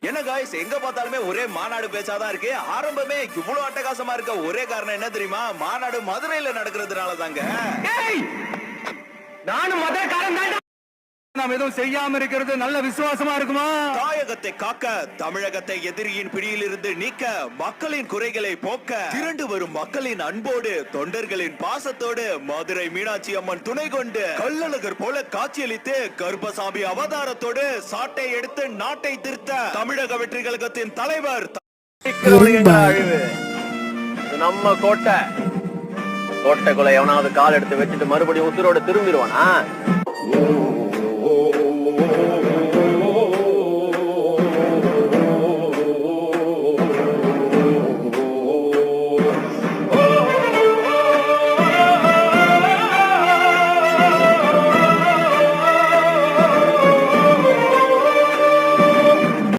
என்ன காய்ஸ், எங்க பார்த்தாலுமே ஒரே மாநாடு பேச்சாதான் இருக்கு. ஆரம்பமே இவ்வளவு அட்டகாசமா இருக்க ஒரே காரணம் என்ன தெரியுமா? மாநாடு மதுரையில நடக்கிறதுனால தாங்க. நானும் மதுரைக்காரன் தான். நாம் எதுவும் செய்யாம இருக்கிறது நல்ல விசுவாசமா இருக்குமா? தாயகத்தை காக்க, தமிழகத்தை எதிரியின் பிடியில் இருந்து நீக்க, மக்களின் குறைகளை போக்க, திரண்டு வரும் மக்களின் அன்போடு, தொண்டர்களின் பாசத்தோடு, மதுரை மீனாட்சி அம்மன் துணை கொண்டு, கள்ளழகர் போல காட்சியளித்து, கருப்பசாமி அவதாரத்தோடு சாட்டை எடுத்து நாட்டை திருத்த தமிழக வெற்றி கழகத்தின் தலைவர் நம்ம கோட்டை. கோட்டைக்குள்ள எவனாவது கால் எடுத்து வச்சுட்டு மறுபடியும் உசுரோட திரும்பிடுவானா?